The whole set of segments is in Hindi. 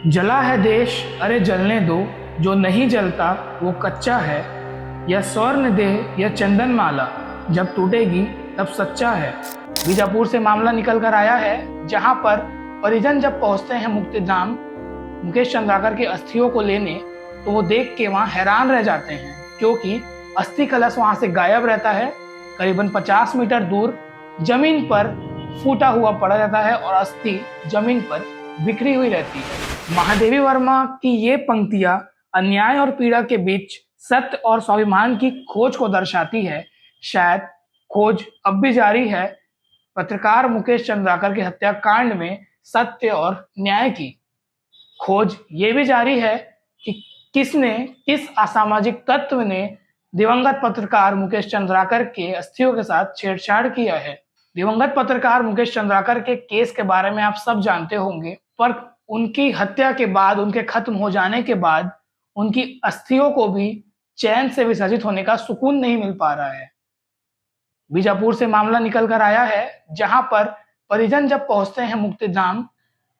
जला है देश, अरे जलने दो, जो नहीं जलता वो कच्चा है। यह स्वर्ण देह, यह चंदन माला, जब टूटेगी तब सच्चा है। बीजापुर से मामला निकल कर आया है, जहां पर परिजन जब पहुंचते हैं मुक्तिधाम मुकेश चंद्राकर के अस्थियों को लेने, तो वो देख के वहां हैरान रह जाते हैं, क्योंकि अस्थि कलश वहां से गायब रहता है। करीबन 50 मीटर दूर जमीन पर फूटा हुआ पड़ा रहता है और अस्थि जमीन पर बिखरी हुई रहती है। महादेवी वर्मा की ये पंक्तियां अन्याय और पीड़ा के बीच सत्य और स्वाभिमान की खोज को दर्शाती है। शायद खोज अब भी जारी है, पत्रकार मुकेश चंद्राकर के हत्याकांड में सत्य और न्याय की खोज ये भी जारी है कि किस असामाजिक तत्व ने दिवंगत पत्रकार मुकेश चंद्राकर के अस्थियों के साथ छेड़छाड़ किया है। दिवंगत पत्रकार मुकेश चंद्राकर के केस के बारे में आप सब जानते होंगे, पर उनकी हत्या के बाद, उनके खत्म हो जाने के बाद, उनकी अस्थियों को भी चैन से विसर्जित होने का सुकून नहीं मिल पा रहा है। बीजापुर से मामला निकल कर आया है, जहां पर परिजन जब पहुंचते हैं मुक्तिधाम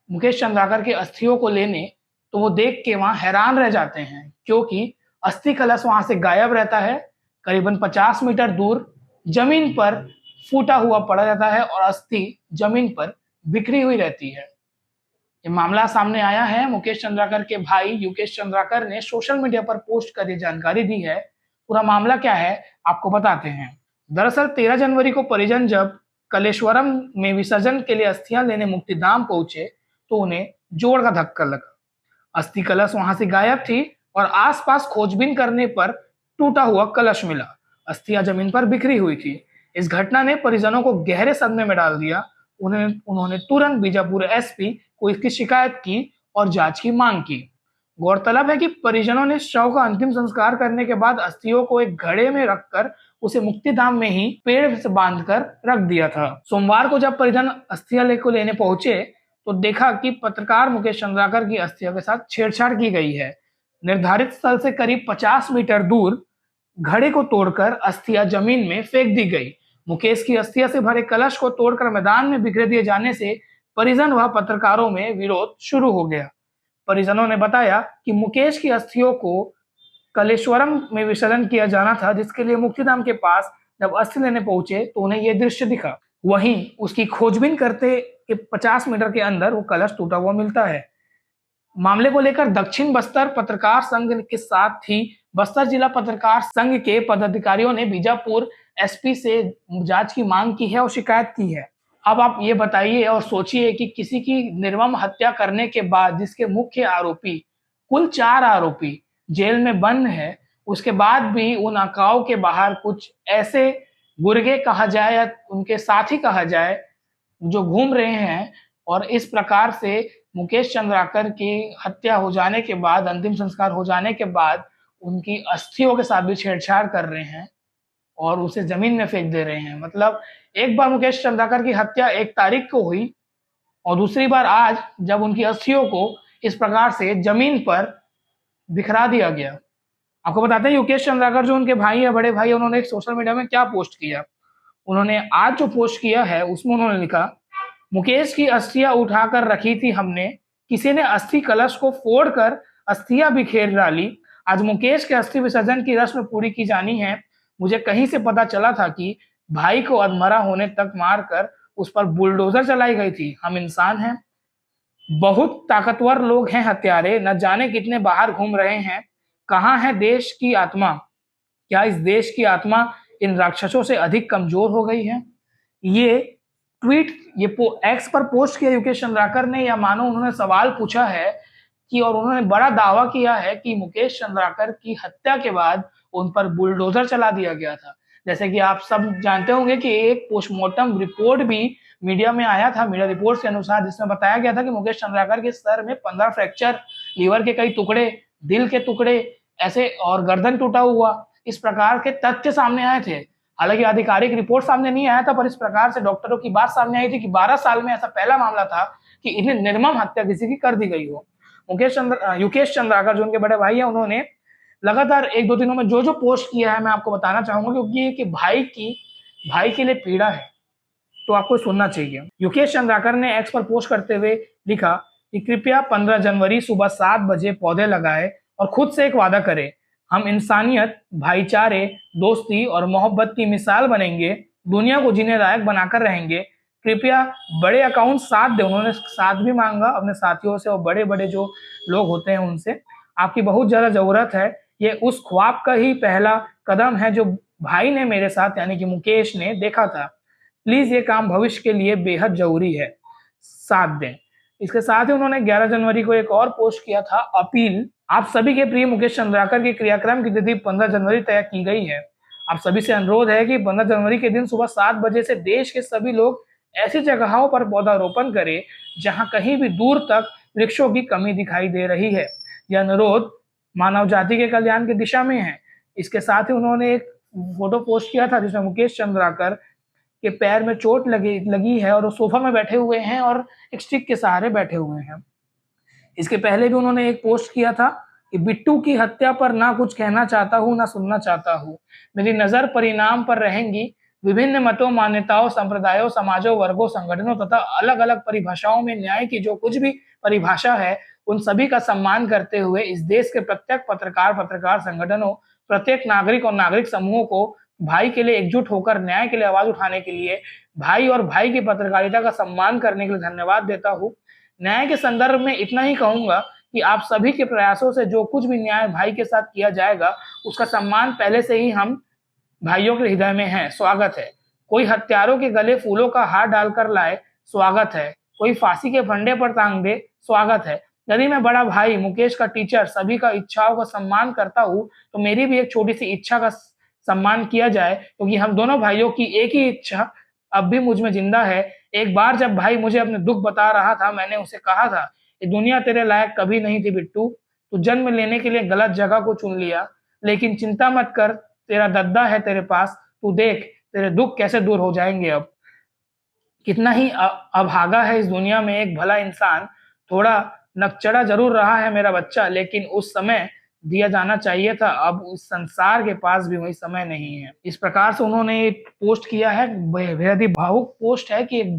मुकेश चंद्राकर के अस्थियों को लेने, तो वो देख के वहां हैरान रह जाते हैं, क्योंकि अस्थि कलश वहां से गायब रहता है। करीबन 50 मीटर दूर जमीन पर फूटा हुआ पड़ा रहता है और अस्थि जमीन पर बिखरी हुई रहती है। ये मामला सामने आया है, मुकेश चंद्राकर के भाई युकेश चंद्राकर ने सोशल मीडिया पर पोस्ट कर ये जानकारी दी है। पूरा मामला क्या है आपको बताते हैं। दरअसल 13 जनवरी को परिजन जब कलेश्वरम में विसर्जन के लिए अस्थियां लेने मुक्तिधाम पहुंचे, तो उन्हें जोर का धक्का लगा। अस्थि कलश वहां से गायब थी और आसपास खोजबीन करने पर टूटा हुआ कलश मिला। अस्थियां जमीन पर बिखरी हुई थी। इस घटना ने परिजनों को गहरे सदमे में डाल दिया। उन्होंने तुरंत बीजापुर एसपी को इसकी शिकायत की और जांच की मांग की। गौरतलब है कि परिजनों ने शव का अंतिम संस्कार करने के बाद अस्थियों को एक घड़े में रखकर उसे मुक्तिधाम में ही पेड़ से बांधकर रख दिया था। सोमवार को जब परिजन अस्थियां को लेने पहुंचे, तो देखा कि पत्रकार मुकेश चंद्राकर की अस्थियों के साथ छेड़छाड़ की गई है। निर्धारित स्थल से करीब 50 मीटर दूर घड़े को तोड़कर अस्थियां जमीन में फेंक दी गई। मुकेश की अस्थियां से भरे कलश को तोड़कर मैदान में बिखरे दिए जाने से परिजन व पत्रकारों में विरोध शुरू हो गया। परिजनों ने बताया कि मुकेश की अस्थियों को कलेश्वरम में विसर्जन किया जाना था, जिसके लिए मुक्तिधाम के पास जब अस्थि लेने पहुंचे तो उन्हें यह दृश्य दिखा। वहीं उसकी खोजबीन करते के 50 मीटर के अंदर वो कलश टूटा हुआ मिलता है। मामले को लेकर दक्षिण बस्तर पत्रकार संघ के साथ ही बस्तर जिला पत्रकार संघ के पदाधिकारियों ने बीजापुर एसपी से जांच की मांग की है और शिकायत की है। अब आप ये बताइए और सोचिए कि किसी की निर्मम हत्या करने के बाद जिसके मुख्य आरोपी, कुल 4 आरोपी जेल में बंद है, उसके बाद भी उन अकाओं के बाहर कुछ ऐसे गुर्गे कहा जाए या उनके साथी कहा जाए जो घूम रहे हैं और इस प्रकार से मुकेश चंद्राकर की हत्या हो जाने के बाद, अंतिम संस्कार हो जाने के बाद उनकी अस्थियों के साथ भी छेड़छाड़ कर रहे हैं और उसे जमीन में फेंक दे रहे हैं। मतलब एक बार मुकेश चंद्राकर की हत्या 1 तारीख को हुई और दूसरी बार आज जब उनकी अस्थियों को इस प्रकार से जमीन पर बिखरा दिया गया। आपको बताते हैं युकेश चंद्राकर जो उनके भाई है, बड़े भाई, उन्होंने एक सोशल मीडिया में क्या पोस्ट किया। उन्होंने आज जो पोस्ट किया है उसमें उन्होंने लिखा, मुकेश की अस्थियां उठाकर रखी थी हमने, किसी ने अस्थि कलश को फोड़कर अस्थियां बिखेर डाली। आज मुकेश के अस्थि विसर्जन की रस्म पूरी की जानी है। मुझे कहीं से पता चला था कि भाई को अधमरा होने तक मारकर उस पर बुलडोजर चलाई गई थी। हम इंसान हैं, बहुत ताकतवर लोग हैं हत्यारे, न जाने कितने बाहर घूम रहे हैं। कहाँ है देश की आत्मा? क्या इस देश की आत्मा इन राक्षसों से अधिक कमजोर हो गई है? ये ट्वीट एक्स पर पोस्ट किया युकेश चंद्राकर ने, या मानो उन्होंने सवाल पूछा है कि, और उन्होंने बड़ा दावा किया है कि मुकेश चंद्राकर की हत्या के बाद उन पर बुलडोजर चला दिया गया था। जैसे कि आप सब जानते होंगे कि एक पोस्टमार्टम रिपोर्ट भी मीडिया में आया था, मीडिया रिपोर्ट्स के अनुसार, जिसमें बताया गया था कि मुकेश चंद्राकर के सर में 15 फ्रैक्चर, लीवर के कई टुकड़े, दिल के टुकड़े ऐसे और गर्दन टूटा हुआ, इस प्रकार के तथ्य सामने आए थे। हालांकि आधिकारिक रिपोर्ट सामने नहीं आया था, पर इस प्रकार से डॉक्टरों की बात सामने आई थी कि 12 साल में ऐसा पहला मामला था कि इन्हें निर्मम हत्या किसी की कर दी गई हो। युकेश चंद्राकर जो उनके बड़े भाई है, उन्होंने लगातार 1-2 दिनों में जो जो पोस्ट किया है मैं आपको बताना चाहूंगा, क्योंकि ये कि भाई के लिए पीड़ा है, तो आपको सुनना चाहिए। युकेश चंद्राकर ने एक्स पर पोस्ट करते हुए लिखा, कि कृपया 15 जनवरी सुबह 7 बजे पौधे लगाएं और खुद से एक वादा करें, हम इंसानियत, भाईचारे, दोस्ती और मोहब्बत की मिसाल बनेंगे, दुनिया को जीने लायक बनाकर रहेंगे। कृपया बड़े अकाउंट साथ दें, उन्होंने साथ भी मांगा अपने साथियों से और बड़े बड़े जो लोग होते हैं उनसे। आपकी बहुत ज़्यादा ज़रूरत है, ये उस ख्वाब का ही पहला कदम है जो भाई ने मेरे साथ यानी कि मुकेश ने देखा था। प्लीज़ ये काम भविष्य के लिए बेहद ज़रूरी है, साथ दें। इसके साथ ही उन्होंने 11 जनवरी को एक और पोस्ट किया था, अपील, आप सभी के प्रिय मुकेश चंद्राकर के क्रियाक्रम की तिथि 15 जनवरी तय की गई है। आप सभी से अनुरोध है कि 15 जनवरी के दिन सुबह 7 बजे से देश के सभी लोग ऐसी जगहों पर पौधारोपण करें जहां कहीं भी दूर तक वृक्षों की कमी दिखाई दे रही है। यह अनुरोध मानव जाति के कल्याण की दिशा में है। इसके साथ ही उन्होंने एक फोटो पोस्ट किया था जिसमें मुकेश चंद्राकर के पैर में चोट लगी है और वो सोफा में बैठे हुए हैं और एक स्टिक के सहारे बैठे हुए हैं। इसके पहले भी उन्होंने एक पोस्ट किया था कि बिट्टू की हत्या पर ना कुछ कहना चाहता हूँ ना सुनना चाहता हूँ, मेरी नज़र परिणाम पर रहेंगी। विभिन्न मतों, मान्यताओं, संप्रदायों, समाजों, वर्गों, संगठनों तथा अलग अलग परिभाषाओं में न्याय की जो कुछ भी परिभाषा है, उन सभी का सम्मान करते हुए इस देश के प्रत्येक पत्रकार संगठनों, प्रत्येक नागरिक और नागरिक समूहों को भाई के लिए एकजुट होकर न्याय के लिए आवाज उठाने के लिए, भाई और भाई की पत्रकारिता का सम्मान करने के लिए धन्यवाद देता हूँ। न्याय के संदर्भ में इतना ही कहूंगा कि आप सभी के प्रयासों से जो कुछ भी न्याय भाई के साथ किया जाएगा, उसका सम्मान पहले से ही हम भाइयों के हृदय में है। स्वागत है। कोई हत्यारों के गले फूलों का हार डालकर लाए, स्वागत है। कोई फांसी के फंदे पर टांग दे, स्वागत है। यदि मैं बड़ा भाई, मुकेश का टीचर, सभी का इच्छाओं का सम्मान करता हूँ, तो मेरी भी एक छोटी सी इच्छा का सम्मान किया जाए, क्योंकि हम दोनों भाइयों की एक ही इच्छा अब भी मुझ में जिंदा है। एक बार जब भाई मुझे अपने दुख बता रहा था, मैंने उसे कहा था, ये दुनिया तेरे लायक कभी नहीं थी बिट्टू, तू जन्म लेने के लिए गलत जगह को चुन लिया, लेकिन चिंता मत कर, तेरा दद्दा है तेरे पास, तू देख तेरे दुख कैसे दूर हो जाएंगे। अब कितना ही अभागा है इस दुनिया में एक भला इंसान, थोड़ा नकचड़ा जरूर रहा है मेरा बच्चा, लेकिन उस समय दिया जाना चाहिए था, अब उस संसार के पास भी वही समय नहीं है। इस प्रकार से उन्होंने एक पोस्ट किया है, बेहद ही भावुक पोस्ट है कि एक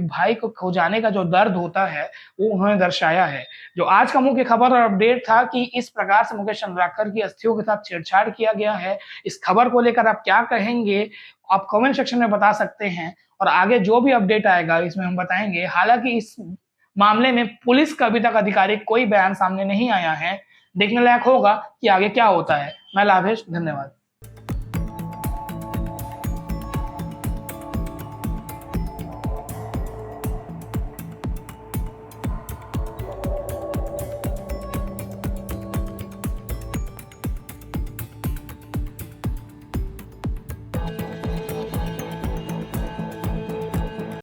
भाई को खो जाने का जो दर्द होता है वो उन्होंने दर्शाया है। जो आज का मुख्य खबर और अपडेट था कि इस प्रकार से मुकेश चंद्राकर की अस्थियों के साथ छेड़छाड़ किया गया है। इस खबर को लेकर आप क्या कहेंगे, आप कमेंट सेक्शन में बता सकते हैं और आगे जो भी अपडेट आएगा इसमें हम बताएंगे। हालांकि इस मामले में पुलिस का अभी तक आधिकारिक कोई बयान सामने नहीं आया है, देखने लायक होगा कि आगे क्या होता है। मैं लाभेश, धन्यवाद।